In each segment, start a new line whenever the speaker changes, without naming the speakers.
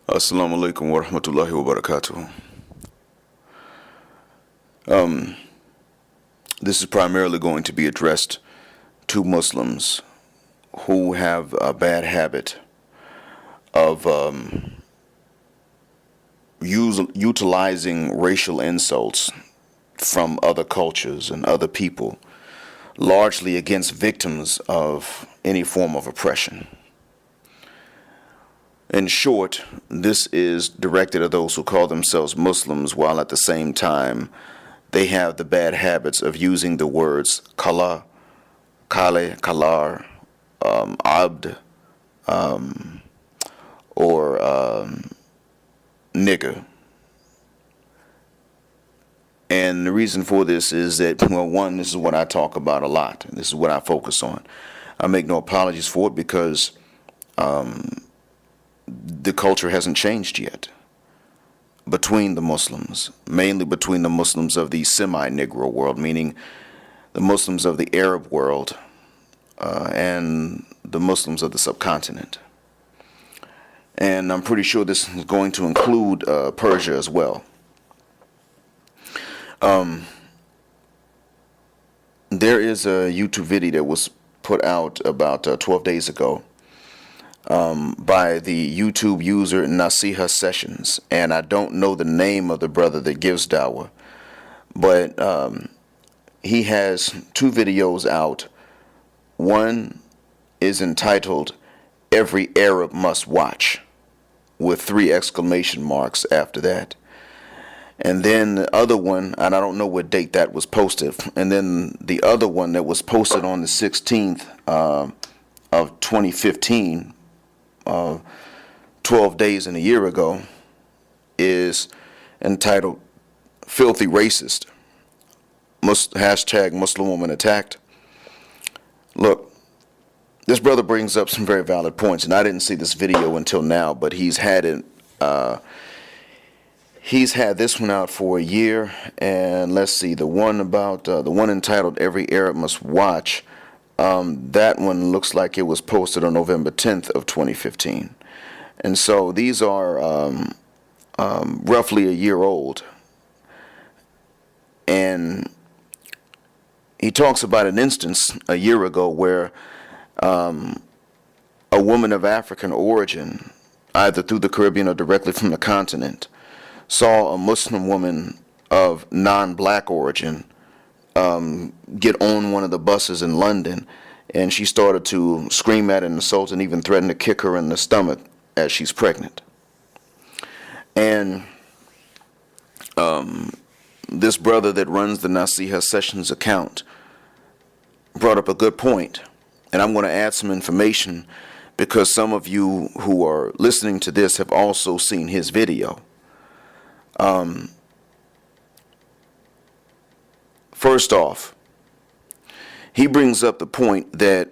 Assalamu alaikum wa rahmatullahi wa barakatuh. This is primarily going to be addressed to Muslims who have a bad habit of utilizing racial insults from other cultures and other people, largely against victims of any form of oppression. In short, this is directed at those who call themselves Muslims while at the same time they have the bad habits of using the words kala, kale, kalar, abd, or nigger. And the reason for this is that, well, one, this is what I talk about a lot, and this is what I focus on. I make no apologies for it because the culture hasn't changed yet between the Muslims, mainly between the Muslims of the semi-Negro world, meaning the Muslims of the Arab world and the Muslims of the subcontinent. And I'm pretty sure this is going to include Persia as well. There is a YouTube video that was put out about 12 days ago by the YouTube user Nasiha Sessions, and I don't know the name of the brother that gives dawah, but he has two videos out. One is entitled "Every Arab Must Watch," with 3 exclamation marks after that. And then the other one, and I don't know what date that was posted, and then the other one that was posted on the 16th of 2015, 12 days and a year ago, is entitled "Filthy Racist, hashtag Muslim Woman Attacked." Look, this brother brings up some very valid points, and I didn't see this video until now, but he's had it. He's had this one out for a year, and let's see, the one about the one entitled "Every Arab Must Watch." That one looks like it was posted on November 10th of 2015, and so these are roughly a year old. And he talks about an instance a year ago where a woman of African origin, either through the Caribbean or directly from the continent, saw a Muslim woman of non-black origin get on one of the buses in London, and she started to scream at and insult and even threaten to kick her in the stomach as she's pregnant. And this brother that runs the Nasiha Sessions account brought up a good point, and I'm going to add some information because some of you who are listening to this have also seen his video. First off, he brings up the point that,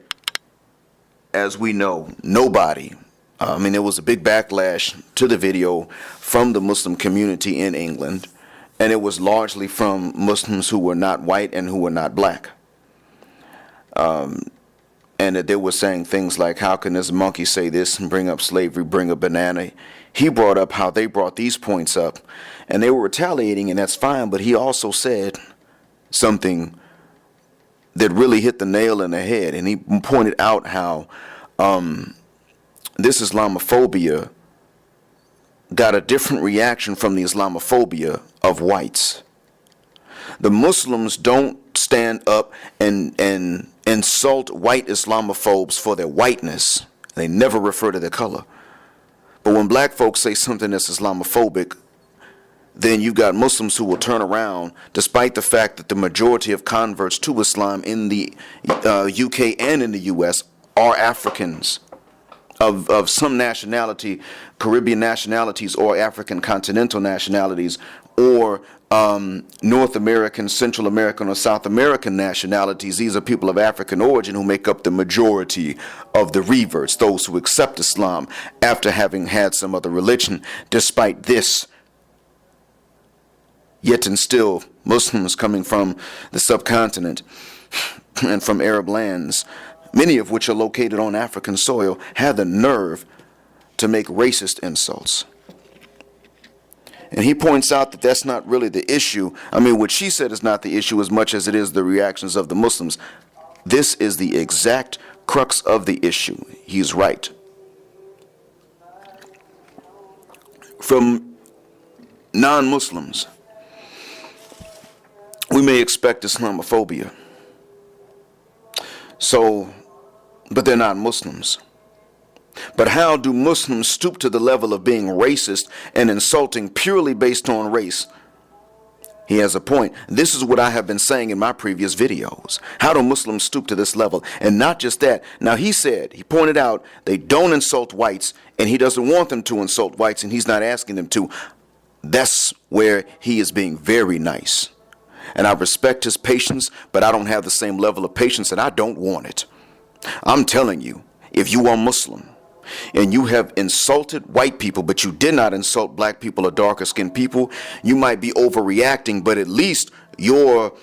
as we know, nobody, there was a big backlash to the video from the Muslim community in England, and it was largely from Muslims who were not white and who were not black. And that they were saying things like, how can this monkey say this and bring up slavery, bring a banana? He brought up how they brought these points up, and they were retaliating, and that's fine, but he also said something that really hit the nail in the head, and he pointed out how this Islamophobia got a different reaction from the Islamophobia of whites. The Muslims don't stand up and insult white Islamophobes for their whiteness. They never refer to their color. But when black folks say something that's Islamophobic, then you've got Muslims who will turn around, despite the fact that the majority of converts to Islam in the UK and in the US are Africans of some nationality, Caribbean nationalities or African continental nationalities, or North American, Central American, or South American nationalities. These are people of African origin who make up the majority of the reverts, those who accept Islam after having had some other religion. Despite this, yet and still, Muslims coming from the subcontinent and from Arab lands, many of which are located on African soil, have the nerve to make racist insults. And he points out that that's not really the issue. I mean, what she said is not the issue as much as it is the reactions of the Muslims. This is the exact crux of the issue. He's right. From non-Muslims, we may expect Islamophobia. So, but they're not Muslims. But how do Muslims stoop to the level of being racist and insulting purely based on race? He has a point. This is what I have been saying in my previous videos. How do Muslims stoop to this level? And not just that. Now he pointed out they don't insult whites, and he doesn't want them to insult whites, and he's not asking them to. That's where he is being very nice. And I respect his patience, but I don't have the same level of patience, and I don't want it. I'm telling you, if you are Muslim, and you have insulted white people, but you did not insult black people or darker skinned people, you might be overreacting, but at least your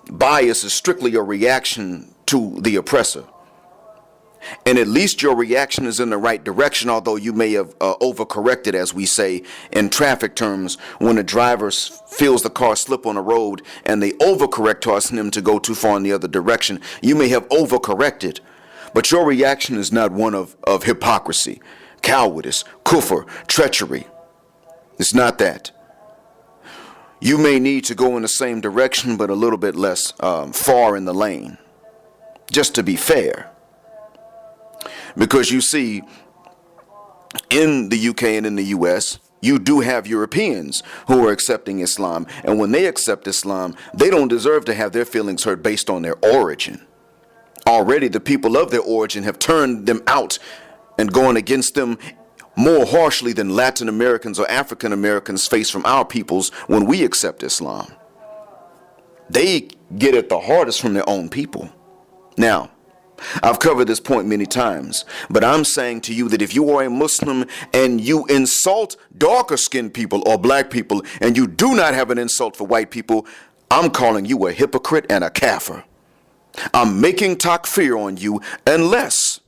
bias is strictly your reaction to the oppressor. And at least your reaction is in the right direction, although you may have overcorrected, as we say in traffic terms, when a driver feels the car slip on a road and they overcorrect, tossing him to go too far in the other direction. You may have overcorrected. But your reaction is not one of hypocrisy, cowardice, kufr, treachery. It's not that. You may need to go in the same direction, but a little bit less far in the lane, just to be fair. Because you see, in the UK and in the US, you do have Europeans who are accepting Islam. And when they accept Islam, they don't deserve to have their feelings hurt based on their origin. Already the people of their origin have turned them out and gone against them more harshly than Latin Americans or African Americans face from our peoples when we accept Islam. They get it the hardest from their own people. Now, I've covered this point many times, but I'm saying to you that if you are a Muslim and you insult darker skinned people or black people and you do not have an insult for white people, I'm calling you a hypocrite and a kafir. I'm making takfir on you unless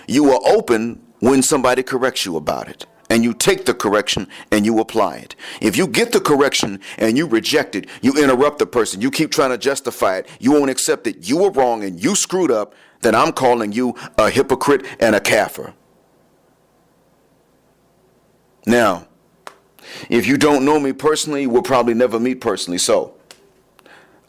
you are open when somebody corrects you about it, and you take the correction and you apply it. If you get the correction and you reject it, you interrupt the person, you keep trying to justify it, you won't accept it, you were wrong and you screwed up, then I'm calling you a hypocrite and a kafir. Now, if you don't know me personally, we'll probably never meet personally, so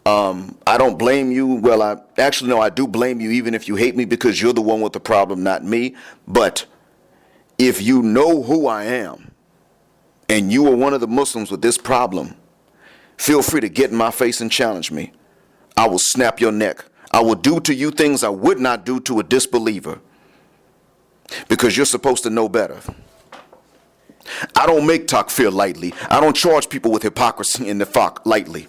I don't blame you. Well, I do blame you even if you hate me, because you're the one with the problem, not me. But if you know who I am and you are one of the Muslims with this problem, feel free to get in my face and challenge me. I will snap your neck. I will do to you things I would not do to a disbeliever, because you're supposed to know better. I don't make takfir lightly. I don't charge people with hypocrisy and nifaq lightly.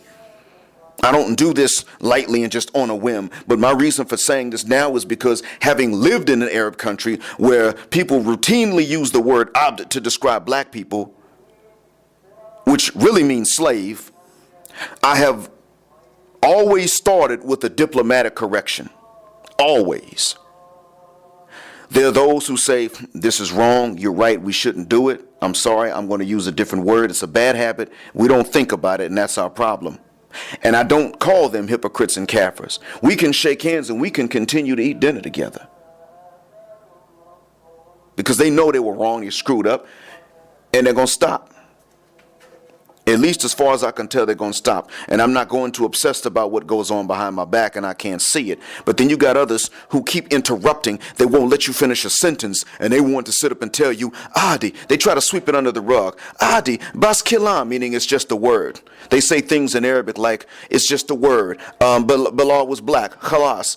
I don't do this lightly and just on a whim, but my reason for saying this now is because, having lived in an Arab country where people routinely use the word abd to describe black people, which really means slave, I have always started with a diplomatic correction. Always. There are those who say, this is wrong, you're right, we shouldn't do it. I'm sorry, I'm going to use a different word. It's a bad habit. We don't think about it, and that's our problem. And I don't call them hypocrites and kafirs. We can shake hands and we can continue to eat dinner together, because they know they were wrong, they screwed up, and they're going to stop. At least as far as I can tell, they're going to stop. And I'm not going to obsess about what goes on behind my back and I can't see it. But then you got others who keep interrupting. They won't let you finish a sentence, and they want to sit up and tell you, Adi. They try to sweep it under the rug. Adi, bas kilam, meaning it's just a word. They say things in Arabic like, it's just a word. Bilal was black. Khalas.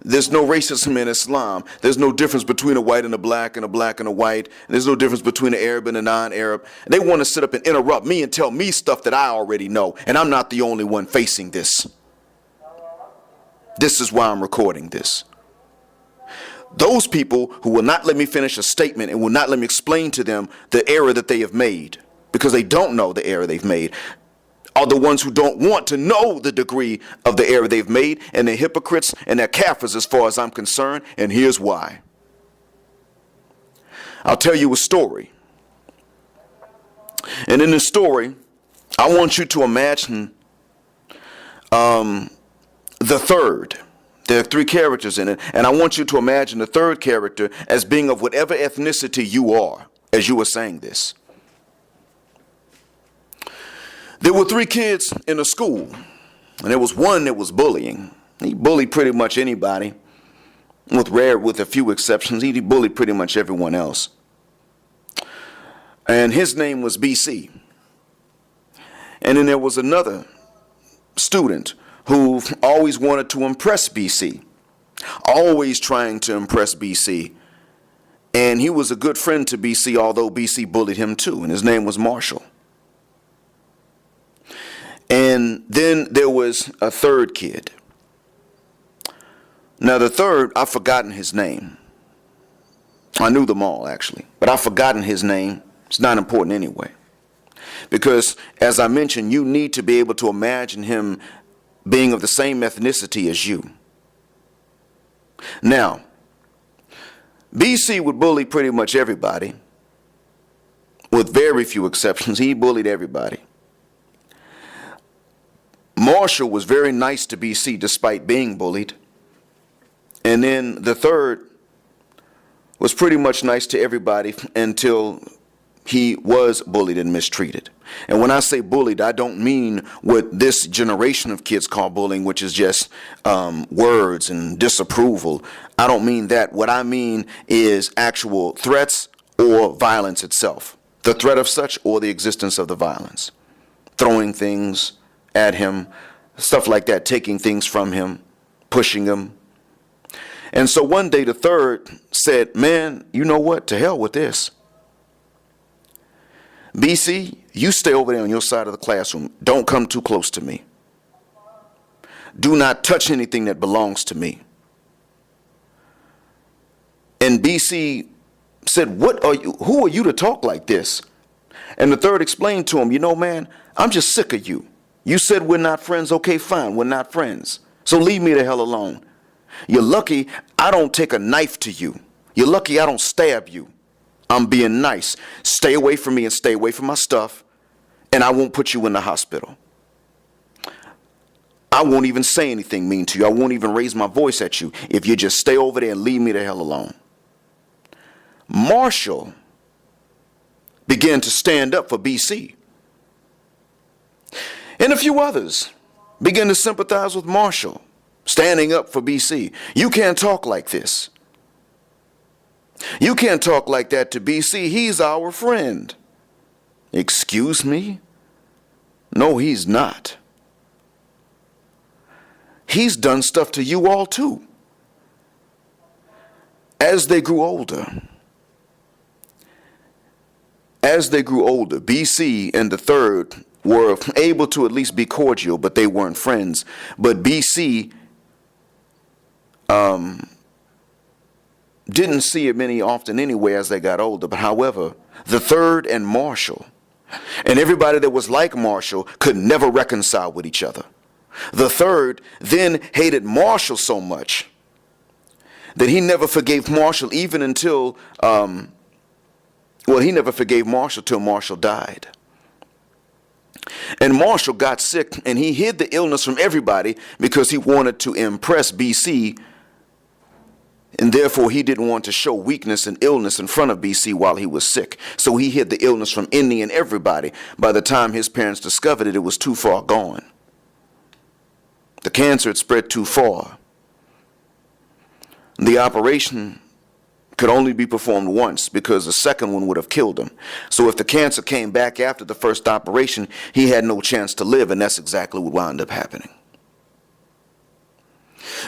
There's no racism in Islam. There's no difference between a white and a black and a black and a white. There's no difference between an Arab and a non-Arab. They want to sit up and interrupt me and tell me stuff that I already know, and I'm not the only one facing this. This is why I'm recording this. Those people who will not let me finish a statement and will not let me explain to them the error that they have made, because they don't know the error they've made, are the ones who don't want to know the degree of the error they've made, and they're hypocrites and they're kafirs as far as I'm concerned, and here's why. I'll tell you a story. And in this story, I want you to imagine the third. There are three characters in it, and I want you to imagine the third character as being of whatever ethnicity you are as you were saying this. There were three kids in a school, and there was one that was bullying. He bullied pretty much anybody, with a few exceptions. He bullied pretty much everyone else. And his name was BC. And then there was another student who always wanted to impress BC, always trying to impress BC. And he was a good friend to BC, although BC bullied him too, and his name was Marshall. And then there was a third kid. Now the third, I've forgotten his name. I knew them all actually, but I've forgotten his name. It's not important anyway. Because as I mentioned, you need to be able to imagine him being of the same ethnicity as you. Now, BC would bully pretty much everybody, with very few exceptions. He bullied everybody. Marshall was very nice to BC despite being bullied. And then the third was pretty much nice to everybody until he was bullied and mistreated. And when I say bullied, I don't mean what this generation of kids call bullying, which is just words and disapproval. I don't mean that. What I mean is actual threats or violence itself. The threat of such or the existence of the violence. Throwing things at him, stuff like that, taking things from him, pushing him. And so one day the third said, man, you know what? To hell with this. BC, you stay over there on your side of the classroom. Don't come too close to me. Do not touch anything that belongs to me. And BC said, what are you? Who are you to talk like this? And the third explained to him, you know, man, I'm just sick of you. You said we're not friends. Okay, fine, we're not friends. So leave me the hell alone. You're lucky I don't take a knife to you. You're lucky I don't stab you. I'm being nice. Stay away from me and stay away from my stuff, and I won't put you in the hospital. I won't even say anything mean to you. I won't even raise my voice at you if you just stay over there and leave me the hell alone. Marshall began to stand up for BC. And a few others began to sympathize with Marshall, standing up for BC. You can't talk like this. You can't talk like that to BC. He's our friend. Excuse me? No, he's not. He's done stuff to you all too. As they grew older, BC and the third were able to at least be cordial, but they weren't friends. But BC didn't see it many often anyway as they got older. But however, the third and Marshall and everybody that was like Marshall could never reconcile with each other. The third then hated Marshall so much that he never forgave Marshall even until, he never forgave Marshall till Marshall died. And Marshall got sick and he hid the illness from everybody because he wanted to impress BC. And therefore, he didn't want to show weakness and illness in front of BC while he was sick. So he hid the illness from any and everybody. By the time his parents discovered it, it was too far gone. The cancer had spread too far. The operation could only be performed once because the second one would have killed him. So if the cancer came back after the first operation, he had no chance to live, and that's exactly what wound up happening.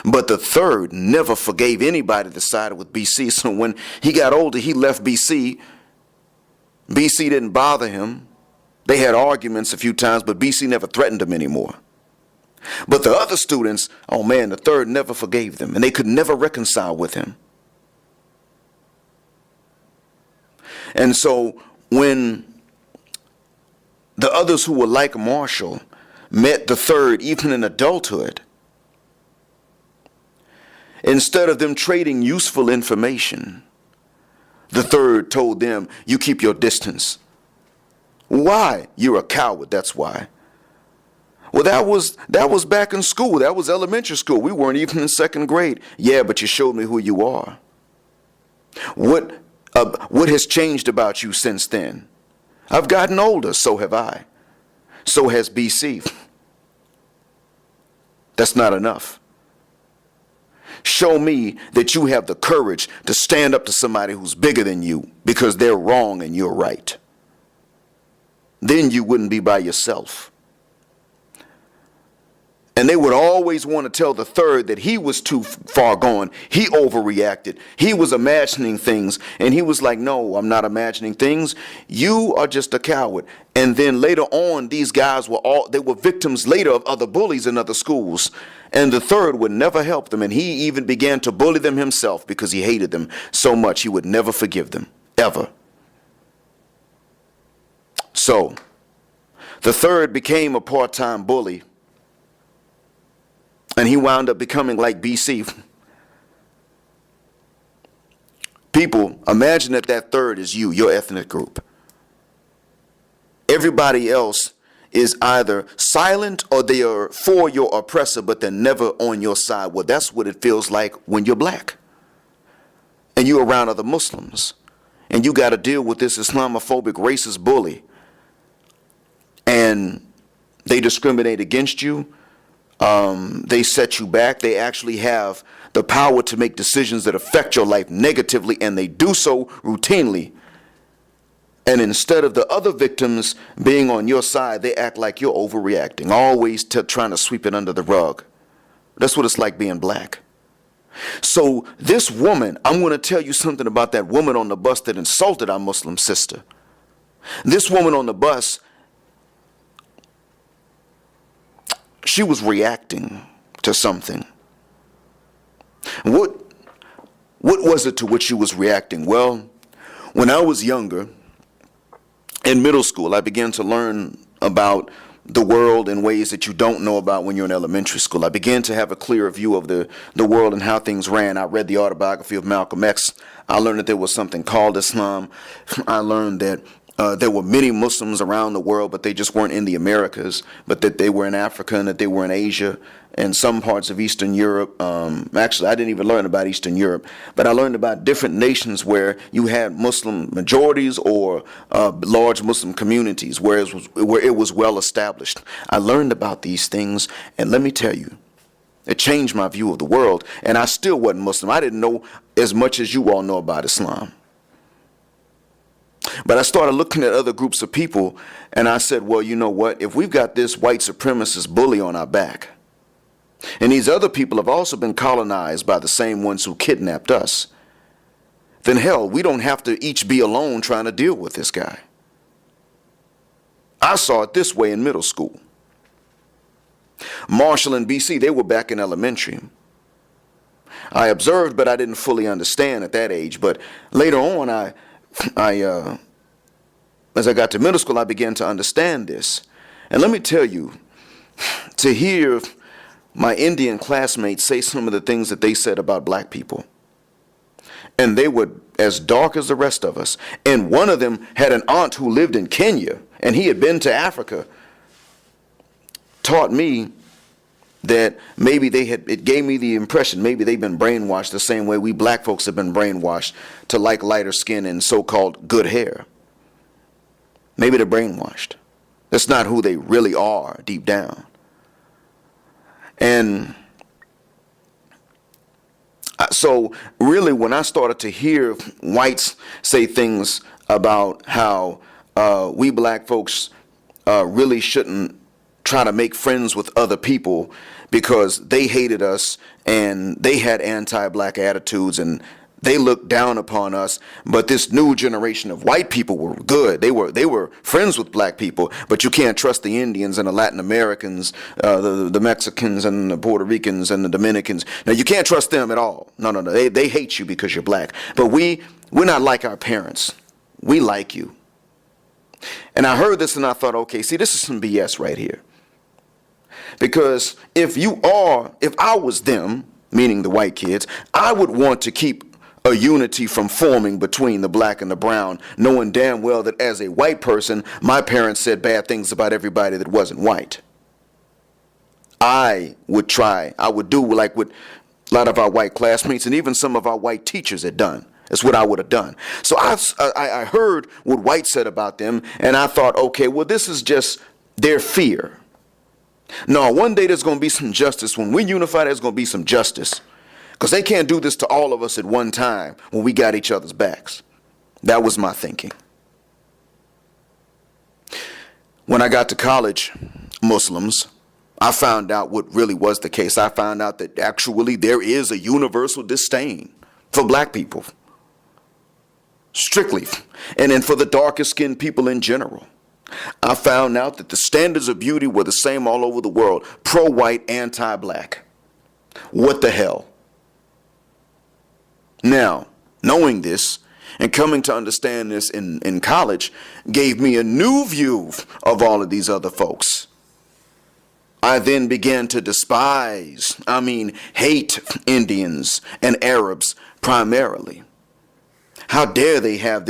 But the third never forgave anybody that sided with BC. So when he got older, he left BC. BC didn't bother him. They had arguments a few times, but BC never threatened him anymore. But the other students, oh man, the third never forgave them, and they could never reconcile with him. And so when the others who were like Marshall met the third, even in adulthood, instead of them trading useful information, the third told them, you keep your distance. Why? You're a coward, that's why. Well, that was back in school. That was elementary school. We weren't even in second grade. Yeah, but you showed me who you are. What has changed about you since then? I've gotten older, so have I. So has BC. That's not enough. Show me that you have the courage to stand up to somebody who's bigger than you because they're wrong and you're right. Then you wouldn't be by yourself. And they would always want to tell the third that he was too far gone. He overreacted. He was imagining things. And he was like, no, I'm not imagining things. You are just a coward. And then later on, these guys they were victims later of other bullies in other schools. And the third would never help them. And he even began to bully them himself because he hated them so much he would never forgive them, ever. So the third became a part-time bully. And he wound up becoming like BC. People, imagine that third is you, your ethnic group. Everybody else is either silent or they are for your oppressor, but they're never on your side. Well, that's what it feels like when you're black. And you're around other Muslims. And you got to deal with this Islamophobic racist bully. And they discriminate against you. They set you back. They actually have the power to make decisions that affect your life negatively, and they do so routinely. And instead of the other victims being on your side, they act like you're overreacting, always trying to sweep it under the rug. That's what it's like being black. So this woman, I'm going to tell you something about that woman on the bus that insulted our Muslim sister. This woman on the bus, she was reacting to something. What was it to which she was reacting? Well, when I was younger, in middle school, I began to learn about the world in ways that you don't know about when you're in elementary school. I began to have a clearer view of the world and how things ran. I read the autobiography of Malcolm X. I learned that there was something called Islam. I learned that there were many Muslims around the world, but they just weren't in the Americas, but that they were in Africa and that they were in Asia and some parts of Eastern Europe. Actually, I didn't even learn about Eastern Europe, but I learned about different nations where you had Muslim majorities or large Muslim communities where it was well established. I learned about these things, and let me tell you, it changed my view of the world, and I still wasn't Muslim. I didn't know as much as you all know about Islam. But I started looking at other groups of people, and I said, well, you know what? If we've got this white supremacist bully on our back, and these other people have also been colonized by the same ones who kidnapped us, then hell, we don't have to each be alone trying to deal with this guy. I saw it this way in middle school. Marshall and BC, they were back in elementary. I observed, but I didn't fully understand at that age. But later on, as I got to middle school, I began to understand this. And let me tell you, to hear my Indian classmates say some of the things that they said about black people, and they were as dark as the rest of us. And one of them had an aunt who lived in Kenya, and he had been to Africa, taught me that maybe it gave me the impression, maybe they've been brainwashed the same way we black folks have been brainwashed to like lighter skin and so-called good hair. Maybe they're brainwashed. That's not who they really are deep down. And so really when I started to hear whites say things about how we black folks really shouldn't try to make friends with other people because they hated us and they had anti-black attitudes and they looked down upon us, but this new generation of white people were good. They were friends with black people, but you can't trust the Indians and the Latin Americans, the Mexicans and the Puerto Ricans and the Dominicans. Now you can't trust them at all. No. They hate you because you're black. But we're not like our parents. We like you. And I heard this and I thought, okay, see, this is some BS right here. Because if I was them, meaning the white kids, I would want to keep a unity from forming between the black and the brown, knowing damn well that as a white person, my parents said bad things about everybody that wasn't white. I would do like what a lot of our white classmates and even some of our white teachers had done. That's what I would have done. So I heard what white said about them, and I thought, okay, well, this is just their fear. No, one day there's going to be some justice. When we unify, there's going to be some justice. Because they can't do this to all of us at one time when we got each other's backs. That was my thinking. When I got to college, Muslims, I found out what really was the case. I found out that actually there is a universal disdain for black people. Strictly. And then for the darker skinned people in general. I found out that the standards of beauty were the same all over the world. Pro-white, anti-black. What the hell? Now, knowing this and coming to understand this in college gave me a new view of all of these other folks. I then began to hate Indians and Arabs primarily. How dare they have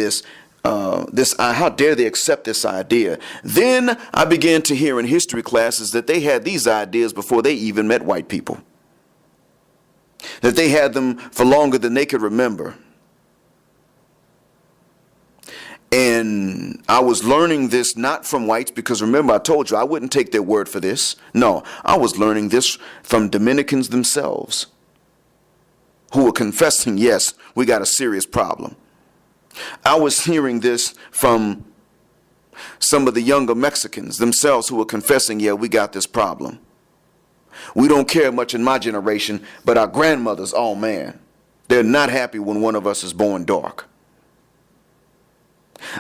how dare they accept this idea? Then I began to hear in history classes that they had these ideas before they even met white people. That they had them for longer than they could remember. And I was learning this not from whites, because remember I told you I wouldn't take their word for this. No, I was learning this from Dominicans themselves, who were confessing, yes, we got a serious problem. I was hearing this from some of the younger Mexicans themselves who were confessing, yeah, we got this problem. We don't care much in my generation, but our grandmothers, oh man, they're not happy when one of us is born dark.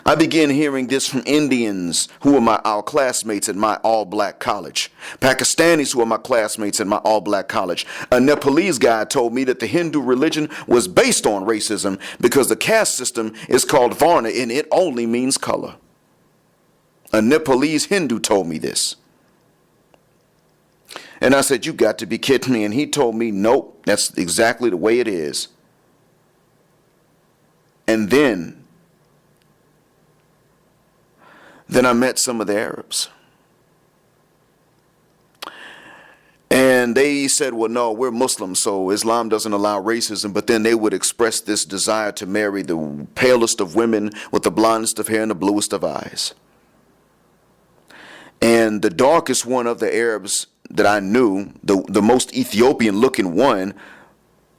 I began hearing this from Indians who were our classmates at my all-black college. Pakistanis who were my classmates at my all-black college. A Nepalese guy told me that the Hindu religion was based on racism because the caste system is called Varna and it only means color. A Nepalese Hindu told me this. And I said, you got to be kidding me. And he told me, nope, that's exactly the way it is. And then I met some of the Arabs. And they said, well, no, we're Muslims, so Islam doesn't allow racism. But then they would express this desire to marry the palest of women with the blondest of hair and the bluest of eyes. And the darkest one of the Arabs that I knew, the most Ethiopian looking one,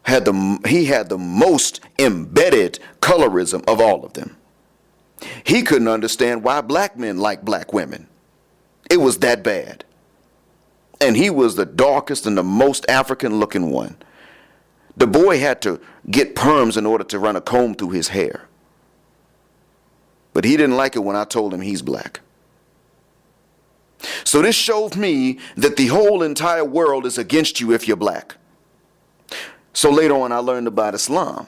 he had the most embedded colorism of all of them. He couldn't understand why black men like black women. It was that bad. And he was the darkest and the most African looking one. The boy had to get perms in order to run a comb through his hair. But he didn't like it when I told him he's black. So this showed me that the whole entire world is against you if you're black. So later on I learned about Islam.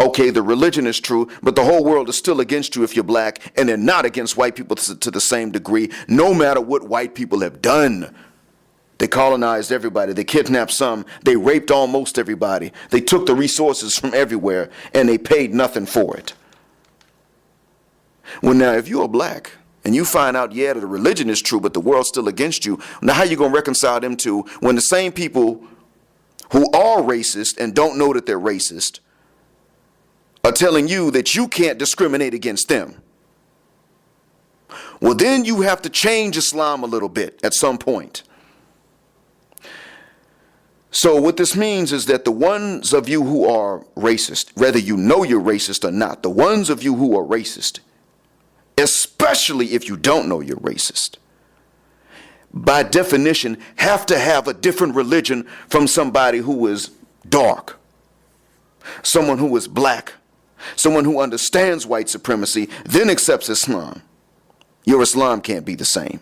Okay, the religion is true, but the whole world is still against you if you're black, and they're not against white people to the same degree, no matter what white people have done. They colonized everybody. They kidnapped some. They raped almost everybody. They took the resources from everywhere, and they paid nothing for it. Well, now, if you're black, and you find out, yeah, that the religion is true, but the world's still against you, now how are you going to reconcile them two when the same people who are racist and don't know that they're racist are telling you that you can't discriminate against them? Well, then you have to change Islam a little bit at some point. So what this means is that the ones of you who are racist, whether you know you're racist or not, the ones of you who are racist, especially if you don't know you're racist, by definition have to have a different religion from somebody who is dark, someone who is black, someone who understands white supremacy, then accepts Islam. Your Islam can't be the same.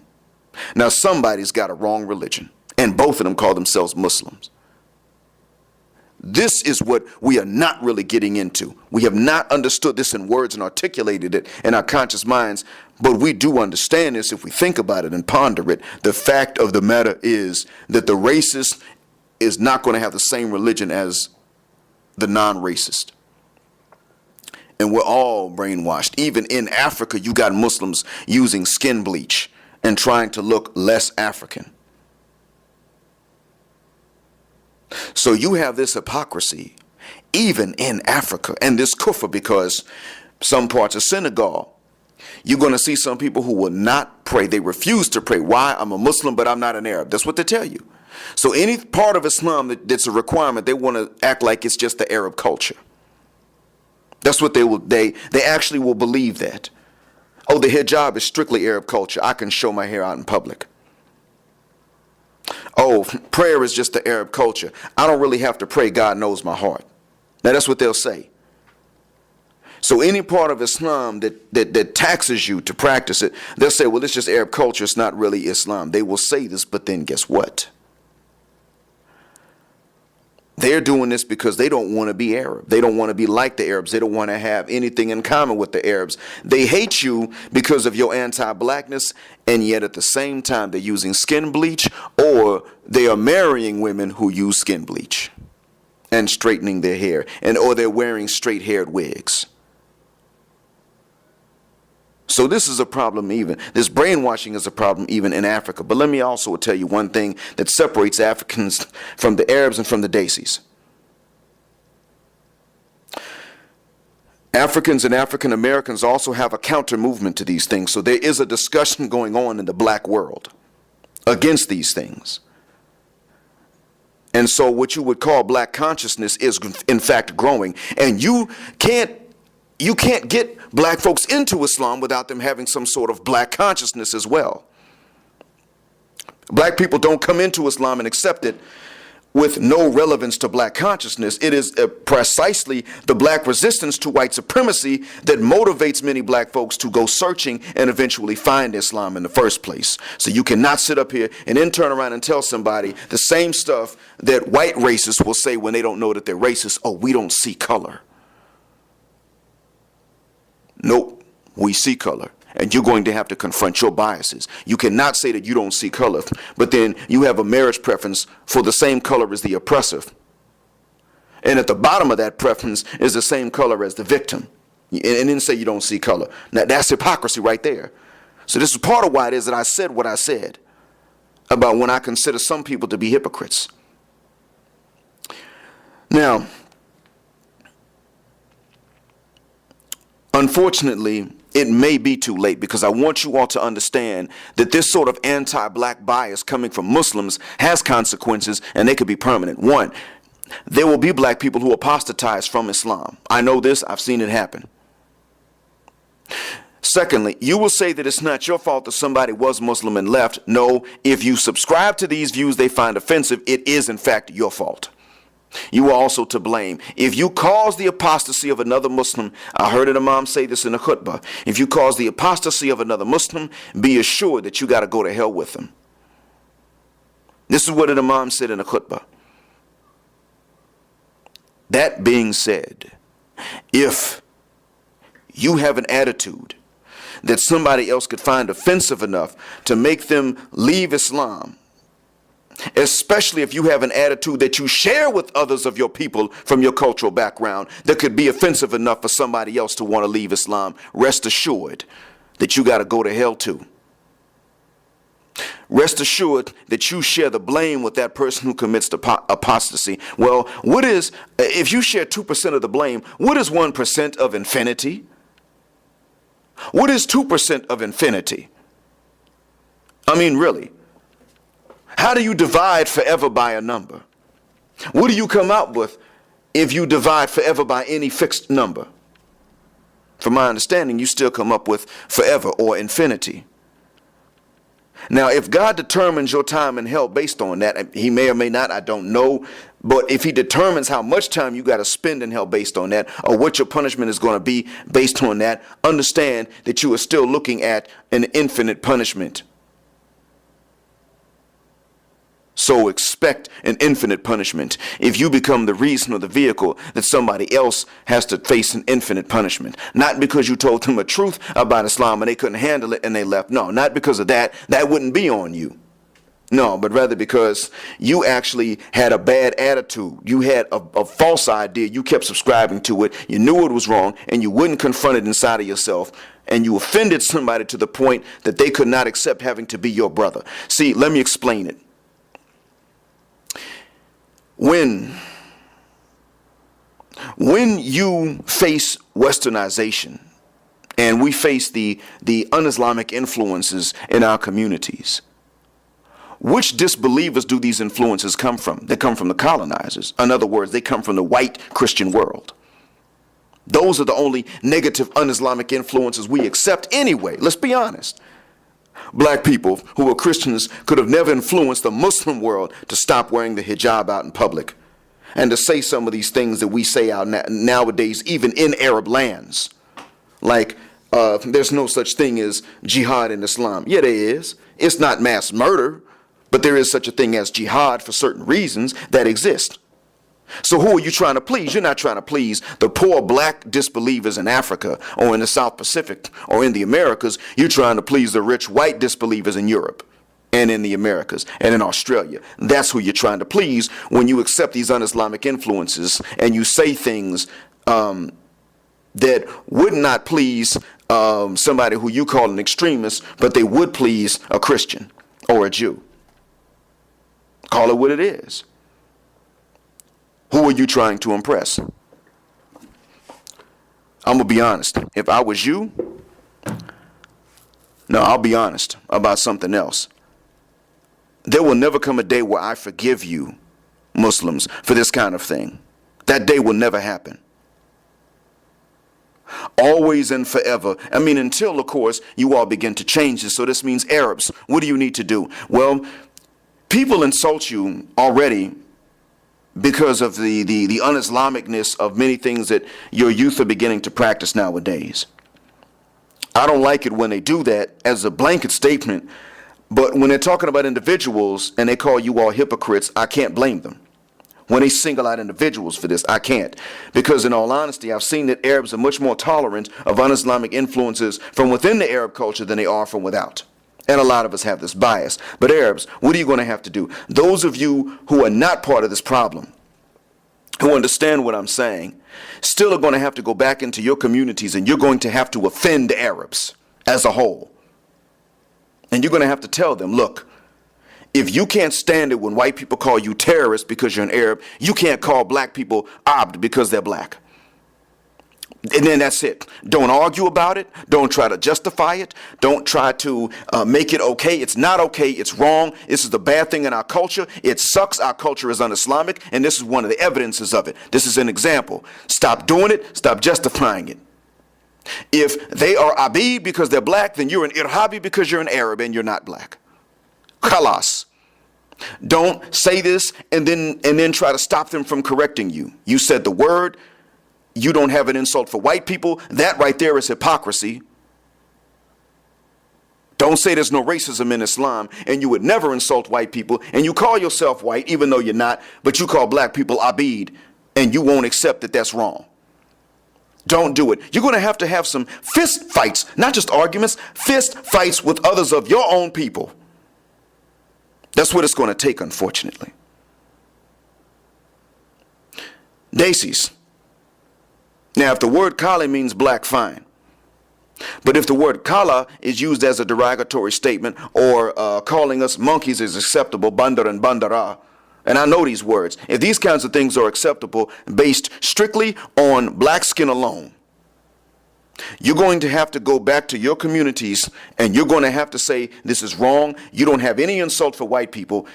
Now somebody's got a wrong religion, and both of them call themselves Muslims. This is what we are not really getting into. We have not understood this in words and articulated it in our conscious minds, but we do understand this if we think about it and ponder it. The fact of the matter is that the racist is not going to have the same religion as the non-racist. And we're all brainwashed. Even in Africa, you got Muslims using skin bleach and trying to look less African. So you have this hypocrisy even in Africa, and this kufr, because some parts of Senegal, you're going to see some people who will not pray. They refuse to pray. Why? I'm a Muslim, but I'm not an Arab. That's what they tell you. So any part of Islam that's a requirement, they want to act like it's just the Arab culture. That's what they will. They actually will believe that. Oh, the hijab is strictly Arab culture. I can show my hair out in public. Oh, prayer is just the Arab culture. I don't really have to pray. God knows my heart. Now that's what they'll say. So any part of Islam that taxes you to practice it, they'll say, well, it's just Arab culture. It's not really Islam. They will say this, but then guess what? They're doing this because they don't want to be Arab. They don't want to be like the Arabs. They don't want to have anything in common with the Arabs. They hate you because of your anti-blackness, and yet at the same time they're using skin bleach, or they are marrying women who use skin bleach and straightening their hair, or they're wearing straight-haired wigs. So this is a problem even. This brainwashing is a problem even in Africa. But let me also tell you one thing that separates Africans from the Arabs and from the Desis. Africans and African Americans also have a counter movement to these things. So there is a discussion going on in the black world against these things. And so what you would call black consciousness is in fact growing. And you can't get black folks into Islam without them having some sort of black consciousness as well. Black people don't come into Islam and accept it with no relevance to black consciousness. It is precisely the black resistance to white supremacy that motivates many black folks to go searching and eventually find Islam in the first place. So you cannot sit up here and then turn around and tell somebody the same stuff that white racists will say when they don't know that they're racist. Oh, we don't see color. Nope, we see color. And you're going to have to confront your biases. You cannot say that you don't see color, but then you have a marriage preference for the same color as the oppressor. And at the bottom of that preference is the same color as the victim. And then say you don't see color. Now that's hypocrisy right there. So this is part of why it is that I said what I said about when I consider some people to be hypocrites. Now, unfortunately, it may be too late, because I want you all to understand that this sort of anti-black bias coming from Muslims has consequences, and they could be permanent. One, there will be black people who apostatize from Islam. I know this. I've seen it happen. Secondly, you will say that it's not your fault that somebody was Muslim and left. No, if you subscribe to these views they find offensive, it is in fact your fault. You are also to blame. If you cause the apostasy of another Muslim, I heard an imam say this in a khutbah, if you cause the apostasy of another Muslim, be assured that you got to go to hell with them. This is what an imam said in a khutbah. That being said, if you have an attitude that somebody else could find offensive enough to make them leave Islam, especially if you have an attitude that you share with others of your people from your cultural background that could be offensive enough for somebody else to want to leave Islam, rest assured that you got to go to hell too. Rest assured that you share the blame with that person who commits the apostasy. Well, if you share 2% of the blame, what is 1% of infinity? What is 2% of infinity? I mean, really. How do you divide forever by a number? What do you come out with if you divide forever by any fixed number? From my understanding, you still come up with forever or infinity. Now, if God determines your time in hell based on that, he may or may not, I don't know. But if he determines how much time you got to spend in hell based on that, or what your punishment is going to be based on that, understand that you are still looking at an infinite punishment. So expect an infinite punishment if you become the reason or the vehicle that somebody else has to face an infinite punishment. Not because you told them a truth about Islam and they couldn't handle it and they left. No, not because of that. That wouldn't be on you. No, but rather because you actually had a bad attitude. You had a false idea. You kept subscribing to it. You knew it was wrong, and you wouldn't confront it inside of yourself. And you offended somebody to the point that they could not accept having to be your brother. See, let me explain it. When you face westernization, and we face the un-Islamic influences in our communities, which disbelievers do these influences come from? They come from the colonizers. In other words, they come from the white Christian world. Those are the only negative un-Islamic influences we accept anyway. Let's be honest. Black people who were Christians could have never influenced the Muslim world to stop wearing the hijab out in public and to say some of these things that we say out nowadays, even in Arab lands. Like, there's no such thing as jihad in Islam. Yeah, there is. It's not mass murder, but there is such a thing as jihad for certain reasons that exist. So who are you trying to please? You're not trying to please the poor black disbelievers in Africa or in the South Pacific or in the Americas. You're trying to please the rich white disbelievers in Europe and in the Americas and in Australia. That's who you're trying to please when you accept these un-Islamic influences and you say things that would not please somebody who you call an extremist, but they would please a Christian or a Jew. Call it what it is. Who are you trying to impress? I'm going to be honest. If I was you, no, I'll be honest about something else. There will never come a day where I forgive you, Muslims, for this kind of thing. That day will never happen. Always and forever. I mean, until, of course, you all begin to change this. So this means Arabs. What do you need to do? Well, people insult you already because of the un-Islamicness of many things that your youth are beginning to practice nowadays. I don't like it when they do that as a blanket statement, but when they're talking about individuals and they call you all hypocrites, I can't blame them. When they single out individuals for this, I can't. Because in all honesty, I've seen that Arabs are much more tolerant of un-Islamic influences from within the Arab culture than they are from without. And a lot of us have this bias. But Arabs, what are you going to have to do? Those of you who are not part of this problem, who understand what I'm saying, still are going to have to go back into your communities and you're going to have to offend Arabs as a whole. And you're going to have to tell them, look, if you can't stand it when white people call you terrorists because you're an Arab, you can't call black people abd because they're black. And then that's it. Don't argue about it. Don't try to justify it. Don't try to make it okay. It's not okay. It's wrong. This is the bad thing in our culture. It sucks. Our culture is un-Islamic, and this is one of the evidences of it. This is an example. Stop doing it. Stop justifying it. If they are abid because they're black, then you're an irhabi because you're an Arab and you're not black. Khalas. Don't say this and then try to stop them from correcting you. You said the word. You don't have an insult for white people. That right there is hypocrisy. Don't say there's no racism in Islam and you would never insult white people and you call yourself white even though you're not, but you call black people abid and you won't accept that that's wrong. Don't do it. You're going to have some fist fights, not just arguments, fist fights with others of your own people. That's what it's going to take, unfortunately. Daisies. Now, if the word Kali means black, fine. But if the word Kala is used as a derogatory statement or calling us monkeys is acceptable, bandar and bandara, and I know these words, if these kinds of things are acceptable based strictly on black skin alone, you're going to have to go back to your communities and you're going to have to say this is wrong. You don't have any insult for white people.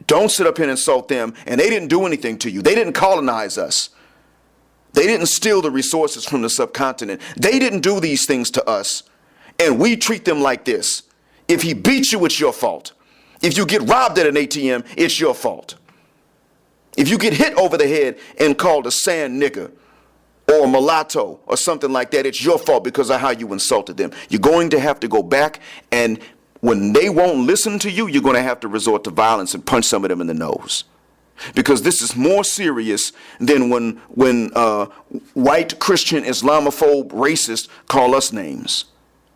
Don't sit up here and insult them. And they didn't do anything to you. They didn't colonize us. They didn't steal the resources from the subcontinent. They didn't do these things to us. And we treat them like this. If he beats you, it's your fault. If you get robbed at an ATM, it's your fault. If you get hit over the head and called a sand nigger or a mulatto or something like that, it's your fault because of how you insulted them. You're going to have to go back, and when they won't listen to you, you're going to have to resort to violence and punch some of them in the nose. Because this is more serious than when white Christian Islamophobe racists call us names.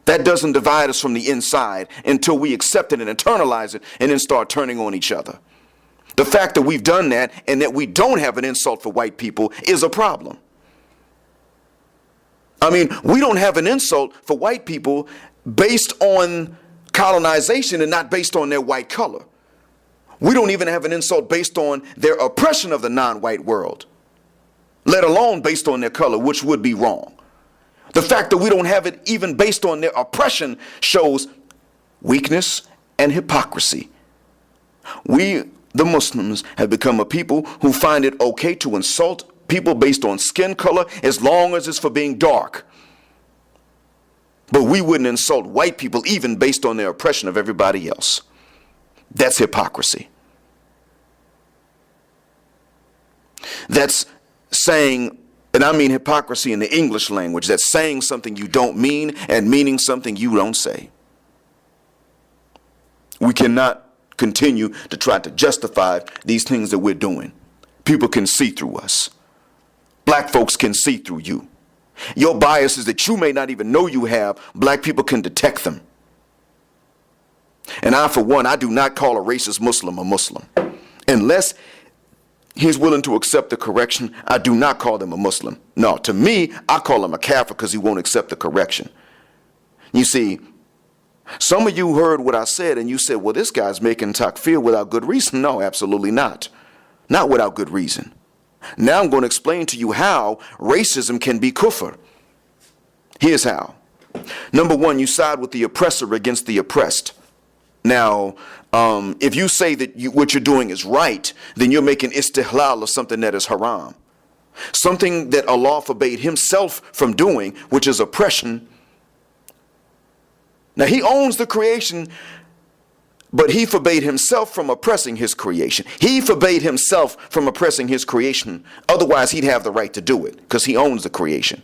That doesn't divide us from the inside until we accept it and internalize it and then start turning on each other. The fact that we've done that and that we don't have an insult for white people is a problem. I mean, we don't have an insult for white people based on colonization and not based on their white color. We don't even have an insult based on their oppression of the non-white world, let alone based on their color, which would be wrong. The fact that we don't have it even based on their oppression shows weakness and hypocrisy. We, the Muslims, have become a people who find it okay to insult people based on skin color as long as it's for being dark. But we wouldn't insult white people even based on their oppression of everybody else. That's hypocrisy. That's saying, and I mean hypocrisy in the English language, that's saying something you don't mean and meaning something you don't say. We cannot continue to try to justify these things that we're doing. People can see through us. Black folks can see through you. Your biases that you may not even know you have, black people can detect them. And I, for one, I do not call a racist Muslim a Muslim. Unless he's willing to accept the correction, I do not call them a Muslim. No, to me, I call him a kafir because he won't accept the correction. You see, some of you heard what I said and you said, well, this guy's making takfir without good reason. No, absolutely not. Not without good reason. Now I'm going to explain to you how racism can be kufr. Here's how. Number one, you side with the oppressor against the oppressed. Now, if you say that what you're doing is right, then you're making istihlal of something that is haram. Something that Allah forbade himself from doing, which is oppression. Now, he owns the creation, but he forbade himself from oppressing his creation. He forbade himself from oppressing his creation. Otherwise, he'd have the right to do it because he owns the creation.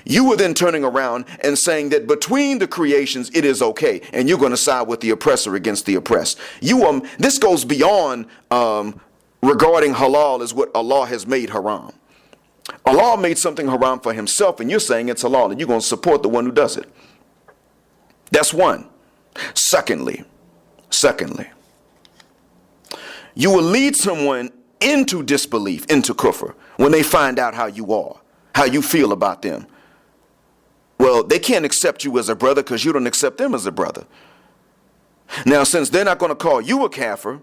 You were then turning around and saying that between the creations, it is okay. And you're going to side with the oppressor against the oppressed. This goes beyond regarding halal as what Allah has made haram. Allah made something haram for himself, and you're saying it's halal, and you're going to support the one who does it. That's one. Secondly, you will lead someone into disbelief, into kufr, when they find out how you are, how you feel about them. Well, they can't accept you as a brother because you don't accept them as a brother. Now, since they're not going to call you a kafir,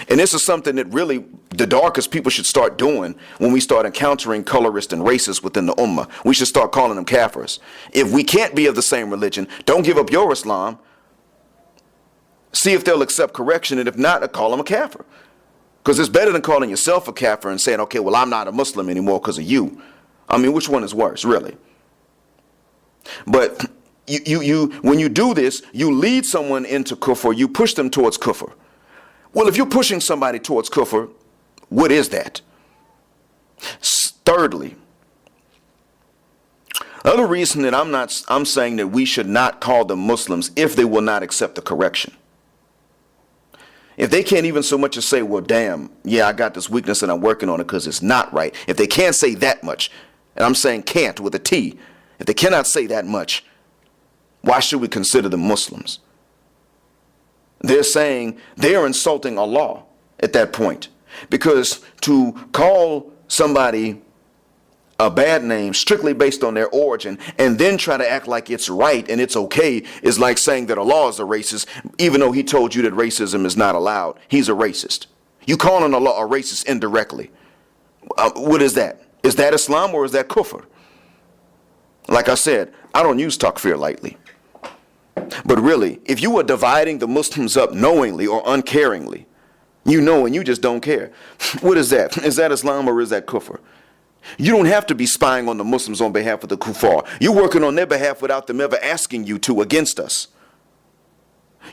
and this is something that really the darkest people should start doing when we start encountering colorists and racists within the ummah. We should start calling them kafirs. If we can't be of the same religion, don't give up your Islam. See if they'll accept correction, and if not, call them a kafir. Because it's better than calling yourself a kafir and saying, okay, well, I'm not a Muslim anymore because of you. I mean, which one is worse, really? But when you do this, you lead someone into kufr, you push them towards kufr. Well, if you're pushing somebody towards kufr, what is that? Thirdly, another reason that I'm saying that we should not call them Muslims if they will not accept the correction. If they can't even so much as say, well, damn, yeah, I got this weakness and I'm working on it because it's not right. If they can't say that much, and I'm saying can't with a T, if they cannot say that much, why should we consider them Muslims? They're saying they're insulting Allah at that point. Because to call somebody a bad name strictly based on their origin and then try to act like it's right and it's okay is like saying that Allah is a racist, even though he told you that racism is not allowed. He's a racist. You calling Allah a racist indirectly. What is that? Is that Islam or is that kufr? Like I said, I don't use takfir lightly. But really, if you are dividing the Muslims up knowingly or uncaringly, you know and you just don't care. What is that? Is that Islam or is that kufr? You don't have to be spying on the Muslims on behalf of the kuffar. You're working on their behalf without them ever asking you to against us.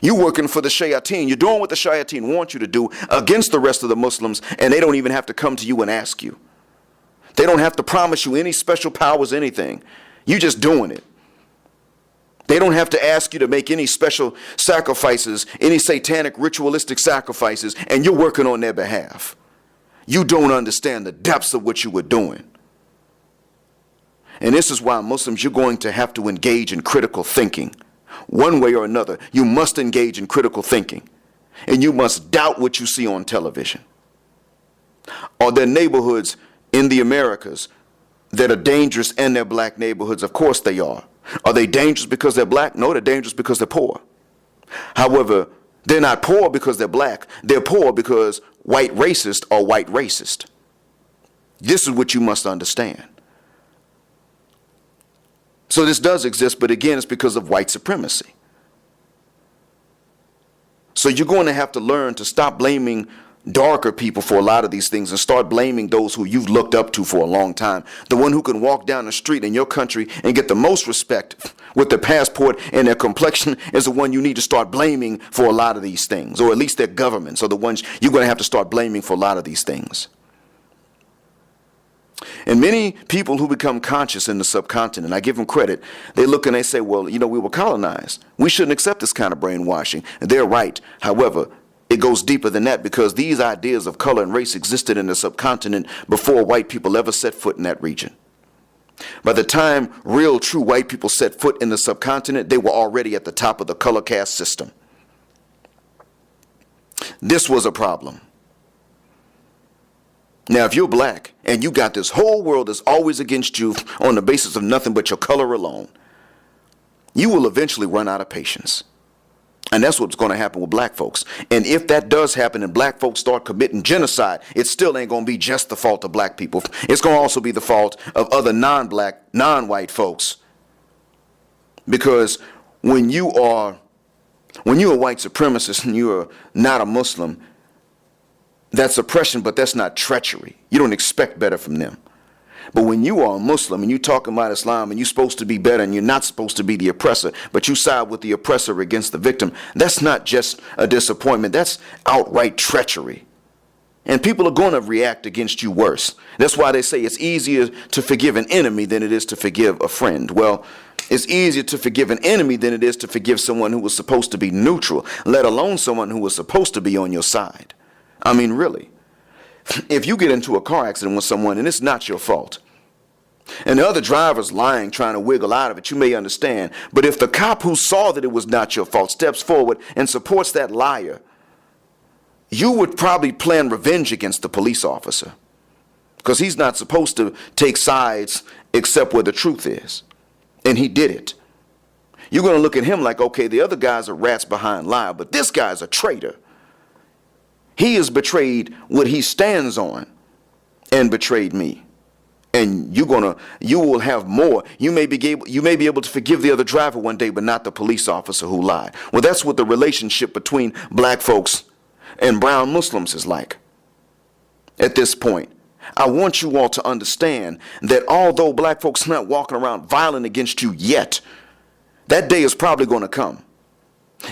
You're working for the shayateen. You're doing what the shayateen want you to do against the rest of the Muslims, and they don't even have to come to you and ask you. They don't have to promise you any special powers, anything. You're just doing it. They don't have to ask you to make any special sacrifices, any satanic ritualistic sacrifices, and you're working on their behalf. You don't understand the depths of what you were doing. And this is why Muslims, you're going to have to engage in critical thinking. One way or another, you must engage in critical thinking. And you must doubt what you see on television. Are there neighborhoods in the Americas that are dangerous and they're black neighborhoods? Of course they are. Are they dangerous because they're black? No, they're dangerous because they're poor. However, they're not poor because they're black. They're poor because white racist are white racist. This is what you must understand. So this does exist, but again, it's because of white supremacy. So you're going to have to learn to stop blaming darker people for a lot of these things and start blaming those who you've looked up to for a long time. The one who can walk down the street in your country and get the most respect with their passport and their complexion is the one you need to start blaming for a lot of these things, or at least their governments are the ones you're going to have to start blaming for a lot of these things. And many people who become conscious in the subcontinent, I give them credit, they look and they say, well, you know, we were colonized. We shouldn't accept this kind of brainwashing. And they're right. However, it goes deeper than that, because these ideas of color and race existed in the subcontinent before white people ever set foot in that region. By the time real, true white people set foot in the subcontinent, they were already at the top of the color caste system. This was a problem. Now, if you're black and you got this whole world that's always against you on the basis of nothing but your color alone, you will eventually run out of patience. And that's what's going to happen with black folks. And if that does happen and black folks start committing genocide, it still ain't going to be just the fault of black people. It's going to also be the fault of other non-black, non-white folks. Because when you're a white supremacist and you're not a Muslim, that's oppression, but that's not treachery. You don't expect better from them. But when you are a Muslim and you're talking about Islam and you're supposed to be better and you're not supposed to be the oppressor, but you side with the oppressor against the victim, that's not just a disappointment. That's outright treachery. And people are going to react against you worse. That's why they say it's easier to forgive an enemy than it is to forgive a friend. Well, it's easier to forgive an enemy than it is to forgive someone who was supposed to be neutral, let alone someone who was supposed to be on your side. I mean, really. If you get into a car accident with someone and it's not your fault, and the other driver's lying, trying to wiggle out of it, you may understand. But if the cop who saw that it was not your fault steps forward and supports that liar, you would probably plan revenge against the police officer, because he's not supposed to take sides except where the truth is. And he did it. You're going to look at him like, okay, the other guys are rats behind lie, but this guy's a traitor. He has betrayed what he stands on and betrayed me. And you will have more. You may be able to forgive the other driver one day, but not the police officer who lied. Well, that's what the relationship between black folks and brown Muslims is like. At this point, I want you all to understand that although black folks are not walking around violent against you yet, that day is probably going to come.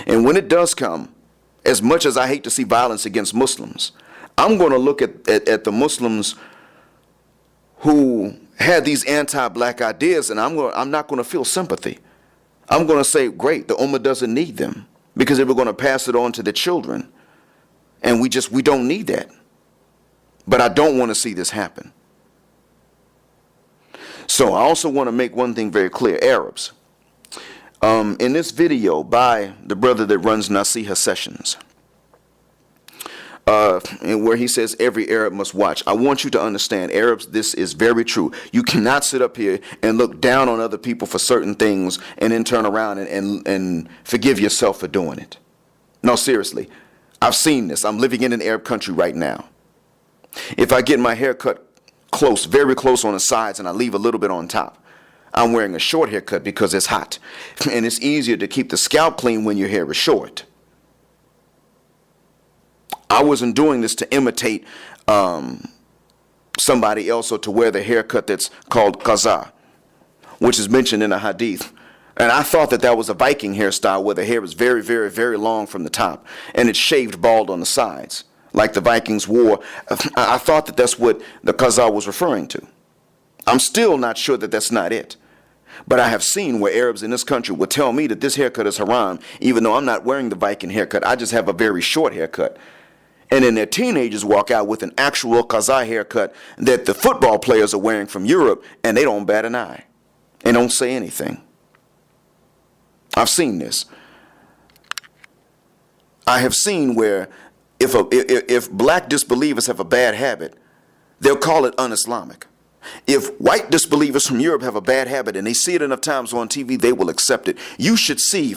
And when it does come, as much as I hate to see violence against Muslims, I'm going to look at the Muslims who had these anti-black ideas, and I'm not going to feel sympathy. I'm going to say, great, the Ummah doesn't need them, because they were going to pass it on to the children. And we don't need that. But I don't want to see this happen. So I also want to make one thing very clear. Arabs. In this video by the brother that runs Nasiha Sessions, and where he says every Arab must watch, I want you to understand, Arabs, this is very true. You cannot sit up here and look down on other people for certain things and then turn around and forgive yourself for doing it. No, seriously. I've seen this. I'm living in an Arab country right now. If I get my hair cut close, very close on the sides, and I leave a little bit on top, I'm wearing a short haircut because it's hot. And it's easier to keep the scalp clean when your hair is short. I wasn't doing this to imitate somebody else or to wear the haircut that's called qaza, which is mentioned in a hadith. And I thought that was a Viking hairstyle where the hair is very, very, very long from the top and it's shaved bald on the sides, like the Vikings wore. I thought that that's what the qaza was referring to. I'm still not sure that that's not it. But I have seen where Arabs in this country will tell me that this haircut is haram, even though I'm not wearing the Viking haircut. I just have a very short haircut. And then their teenagers walk out with an actual qaza haircut that the football players are wearing from Europe, and they don't bat an eye. and don't say anything. I've seen this. I have seen where if black disbelievers have a bad habit, they'll call it un-Islamic. If white disbelievers from Europe have a bad habit and they see it enough times on TV, they will accept it. You should see,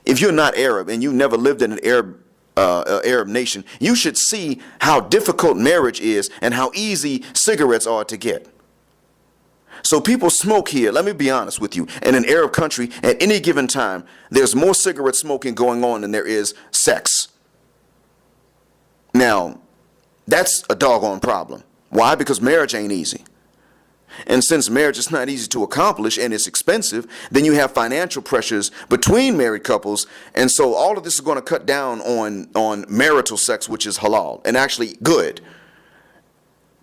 if you're not Arab and you never lived in an Arab nation, you should see how difficult marriage is and how easy cigarettes are to get. So people smoke here. Let me be honest with you. In an Arab country, at any given time, there's more cigarette smoking going on than there is sex. Now, that's a doggone problem. Why? Because marriage ain't easy. And since marriage is not easy to accomplish and it's expensive, then you have financial pressures between married couples. And so all of this is going to cut down on marital sex, which is halal and actually good.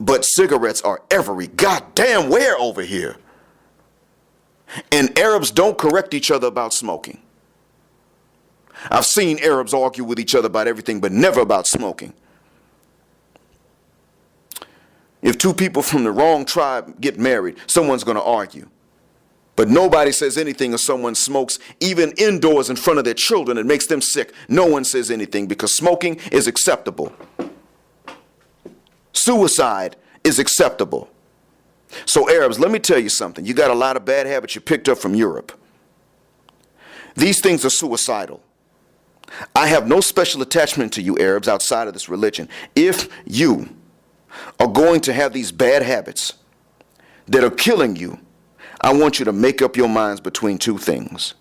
But cigarettes are every goddamn where over here. And Arabs don't correct each other about smoking. I've seen Arabs argue with each other about everything, but never about smoking. If two people from the wrong tribe get married, someone's going to argue. But nobody says anything if someone smokes, even indoors in front of their children. It makes them sick. No one says anything because smoking is acceptable. Suicide is acceptable. So Arabs, let me tell you something. You got a lot of bad habits you picked up from Europe. These things are suicidal. I have no special attachment to you Arabs outside of this religion. If you are going to have these bad habits that are killing you, I want you to make up your minds between two things.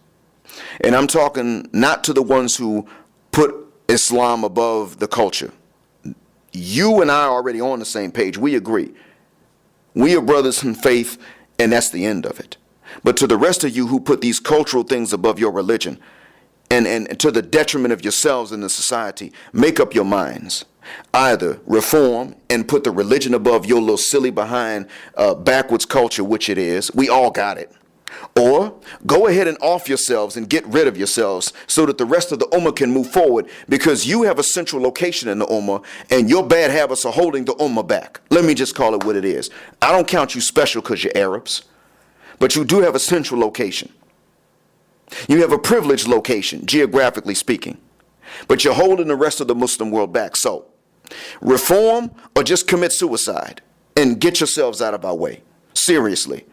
And I'm talking not to the ones who put Islam above the culture. You and I are already on the same page. We agree. We are brothers in faith, and that's the end of it. But to the rest of you who put these cultural things above your religion, and to the detriment of yourselves and the society, make up your minds. Either reform and put the religion above your little silly behind backwards culture, which it is. We all got it. Or go ahead and off yourselves and get rid of yourselves so that the rest of the ummah can move forward, because you have a central location in the ummah and your bad habits are holding the ummah back. Let me just call it what it is. I don't count you special because you're Arabs, but you do have a central location. You have a privileged location, geographically speaking, but you're holding the rest of the Muslim world back. So reform or just commit suicide and get yourselves out of our way. Seriously.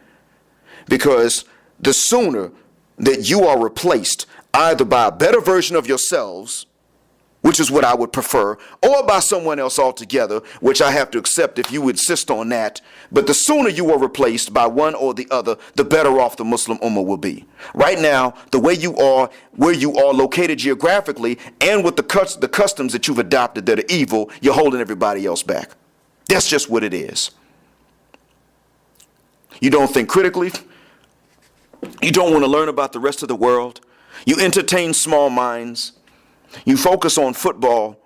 Because the sooner that you are replaced either by a better version of yourselves, which is what I would prefer, or by someone else altogether, which I have to accept if you insist on that, but the sooner you are replaced by one or the other, the better off the Muslim Ummah will be. Right now, the way you are, where you are located geographically, and with the customs that you've adopted that are evil, you're holding everybody else back. That's just what it is. You don't think critically. You don't want to learn about the rest of the world. You entertain small minds. You focus on football,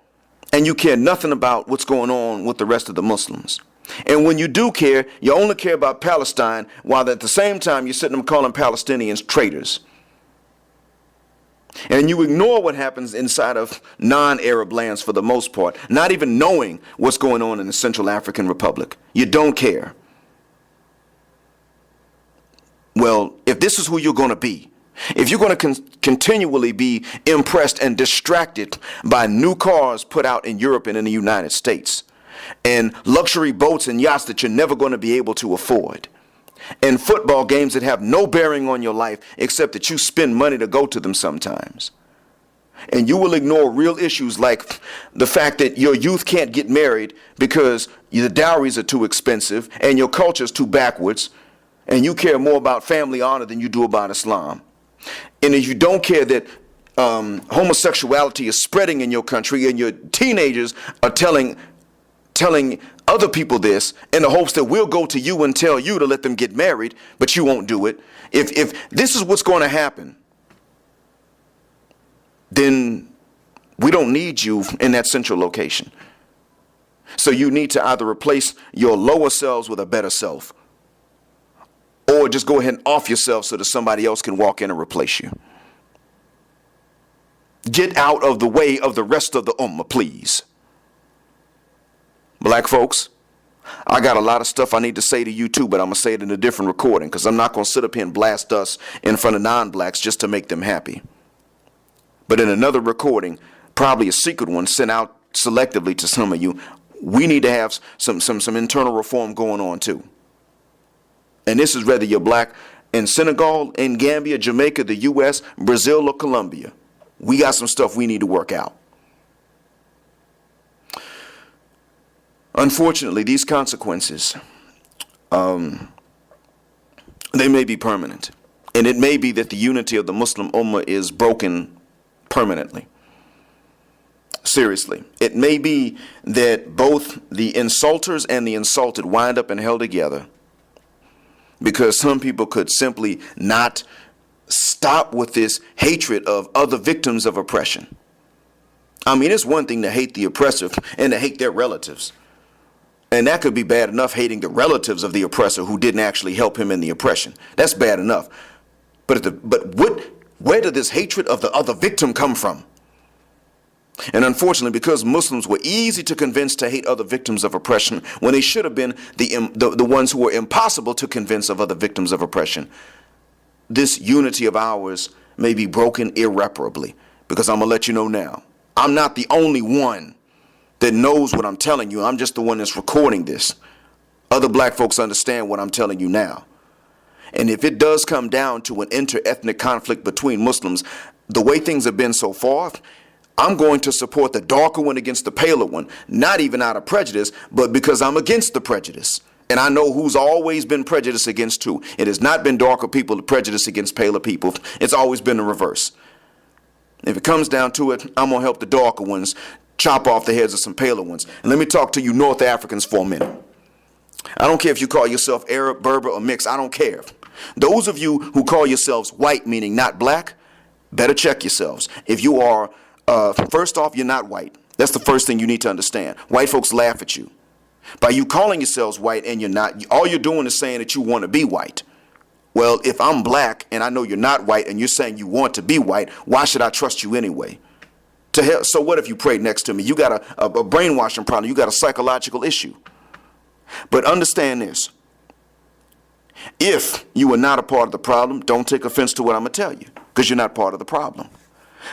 and you care nothing about what's going on with the rest of the Muslims. And when you do care, you only care about Palestine, while at the same time you're sitting there calling Palestinians traitors. And you ignore what happens inside of non-Arab lands for the most part, not even knowing what's going on in the Central African Republic. You don't care. Well, if this is who you're going to be, if you're going to continually be impressed and distracted by new cars put out in Europe and in the United States, and luxury boats and yachts that you're never going to be able to afford, and football games that have no bearing on your life except that you spend money to go to them sometimes, and you will ignore real issues like the fact that your youth can't get married because the dowries are too expensive and your culture is too backwards, and you care more about family honor than you do about Islam. And if you don't care that homosexuality is spreading in your country and your teenagers are telling other people this in the hopes that we'll go to you and tell you to let them get married, but you won't do it. If this is what's going to happen, then we don't need you in that central location. So you need to either replace your lower selves with a better self, or just go ahead and off yourself so that somebody else can walk in and replace you. Get out of the way of the rest of the ummah, please. Black folks, I got a lot of stuff I need to say to you too, but I'm going to say it in a different recording because I'm not going to sit up here and blast us in front of non-blacks just to make them happy. But in another recording, probably a secret one sent out selectively to some of you, we need to have some internal reform going on too. And this is whether you're black in Senegal, in Gambia, Jamaica, the U.S., Brazil, or Colombia. We got some stuff we need to work out. Unfortunately, these consequences, they may be permanent. And it may be that the unity of the Muslim Ummah is broken permanently. Seriously. It may be that both the insulters and the insulted wind up and held together because some people could simply not stop with this hatred of other victims of oppression. I mean, it's one thing to hate the oppressor and to hate their relatives. And that could be bad enough, hating the relatives of the oppressor who didn't actually help him in the oppression. That's bad enough. But where did this hatred of the other victim come from? And unfortunately, because Muslims were easy to convince to hate other victims of oppression when they should have been the ones who were impossible to convince of other victims of oppression, this unity of ours may be broken irreparably. Because I'm going to let you know now, I'm not the only one that knows what I'm telling you. I'm just the one that's recording this. Other black folks understand what I'm telling you now. And if it does come down to an inter-ethnic conflict between Muslims, the way things have been so far, I'm going to support the darker one against the paler one, not even out of prejudice, but because I'm against the prejudice. And I know who's always been prejudiced against who. It has not been darker people prejudiced against paler people. It's always been the reverse. If it comes down to it, I'm going to help the darker ones chop off the heads of some paler ones. And let me talk to you North Africans for a minute. I don't care if you call yourself Arab, Berber, or mixed. I don't care. Those of you who call yourselves white, meaning not black, better check yourselves. If you are, first off, you're not white. That's the first thing you need to understand. White folks laugh at you. By you calling yourselves white and you're not, all you're doing is saying that you want to be white. Well, if I'm black and I know you're not white and you're saying you want to be white, why should I trust you anyway? To hell, so what if you prayed next to me? You got a brainwashing problem. You got a psychological issue. But understand this. If you are not a part of the problem, don't take offense to what I'm going to tell you, because you're not part of the problem.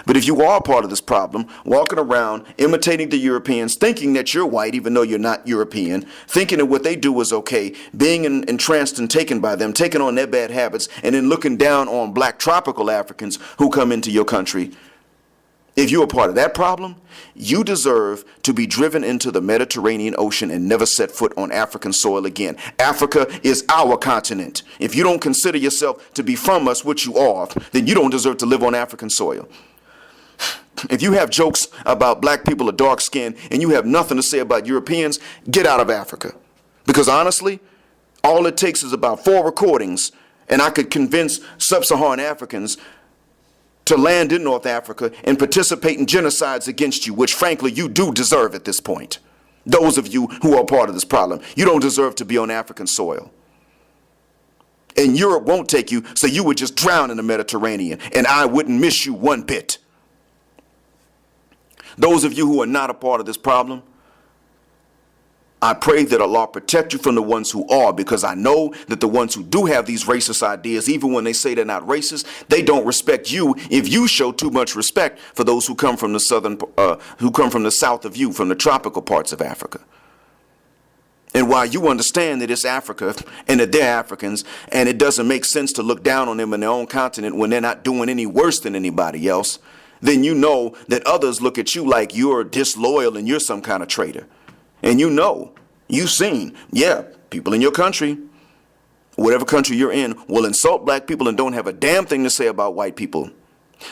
But if you are part of this problem, walking around, imitating the Europeans, thinking that you're white even though you're not European, thinking that what they do is okay, being entranced and taken by them, taking on their bad habits, and then looking down on black tropical Africans who come into your country, if you're a part of that problem, you deserve to be driven into the Mediterranean Ocean and never set foot on African soil again. Africa is our continent. If you don't consider yourself to be from us, which you are, then you don't deserve to live on African soil. If you have jokes about black people or dark skin and you have nothing to say about Europeans, get out of Africa. Because honestly, all it takes is about 4 recordings and I could convince sub-Saharan Africans to land in North Africa and participate in genocides against you, which frankly you do deserve at this point. Those of you who are part of this problem, you don't deserve to be on African soil. And Europe won't take you, so you would just drown in the Mediterranean, and I wouldn't miss you one bit. Those of you who are not a part of this problem, I pray that Allah protect you from the ones who are, because I know that the ones who do have these racist ideas, even when they say they're not racist, they don't respect you if you show too much respect for those who come from the south of you, from the tropical parts of Africa. And while you understand that it's Africa and that they're Africans, and it doesn't make sense to look down on them in their own continent when they're not doing any worse than anybody else, then you know that others look at you like you're disloyal and you're some kind of traitor. And you know, you've seen, yeah, people in your country, whatever country you're in, will insult black people and don't have a damn thing to say about white people.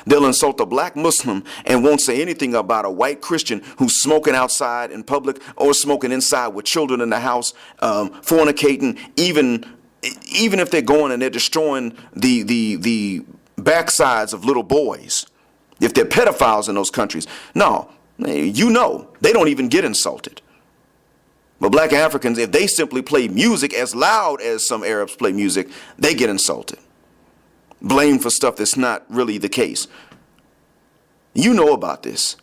They'll insult a black Muslim and won't say anything about a white Christian who's smoking outside in public or smoking inside with children in the house, fornicating, even if they're going and they're destroying the backsides of little boys. If they're pedophiles in those countries. No, you know, they don't even get insulted. But black Africans, if they simply play music as loud as some Arabs play music, they get insulted. Blamed for stuff that's not really the case. You know about this.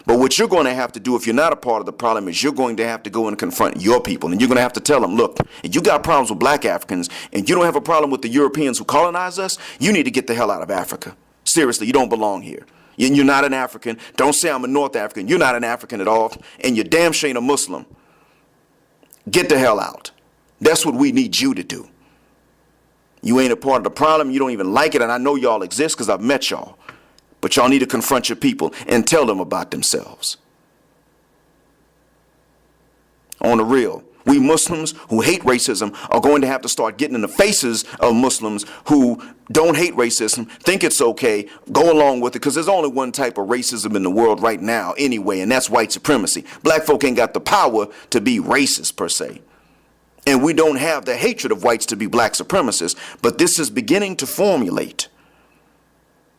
But what you're going to have to do if you're not a part of the problem is you're going to have to go and confront your people. And you're going to have to tell them, look, if you got problems with black Africans and you don't have a problem with the Europeans who colonized us, you need to get the hell out of Africa. Seriously, you don't belong here. You're not an African. Don't say I'm a North African. You're not an African at all. And you're damn sure ain't a Muslim. Get the hell out. That's what we need you to do. You ain't a part of the problem. You don't even like it. And I know y'all exist because I've met y'all. But y'all need to confront your people and tell them about themselves. On the real, we Muslims who hate racism are going to have to start getting in the faces of Muslims who don't hate racism, think it's okay, go along with it, because there's only one type of racism in the world right now anyway, and that's white supremacy. Black folk ain't got the power to be racist per se. And we don't have the hatred of whites to be black supremacists, but this is beginning to formulate.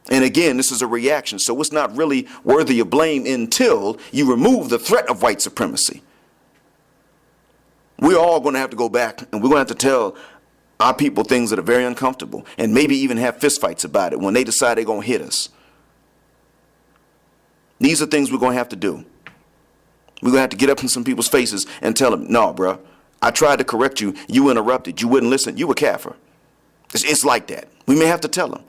And again, this is a reaction, so it's not really worthy of blame until you remove the threat of white supremacy. We're all going to have to go back and we're going to have to tell our people things that are very uncomfortable and maybe even have fistfights about it when they decide they're going to hit us. These are things we're going to have to do. We're going to have to get up in some people's faces and tell them, no, bro, I tried to correct you. You interrupted. You wouldn't listen. You were kafir. It's like that. We may have to tell them.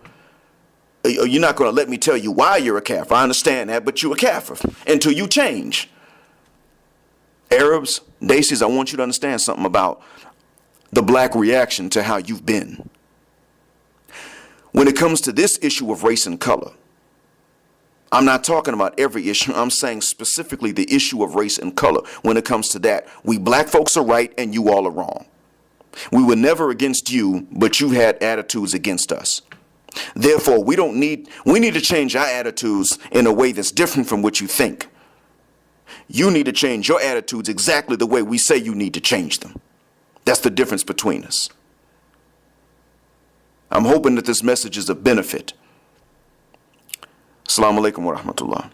You're not going to let me tell you why you're a kafir. I understand that, but you're a kafir until you change. Arabs, Daisies, I want you to understand something about the black reaction to how you've been. When it comes to this issue of race and color, I'm not talking about every issue. I'm saying specifically the issue of race and color. When it comes to that, we black folks are right and you all are wrong. We were never against you, but you had attitudes against us. Therefore, we need to change our attitudes in a way that's different from what you think. You need to change your attitudes exactly the way we say you need to change them. That's the difference between us. I'm hoping that this message is of benefit. Assalamu alaikum wa rahmatullah.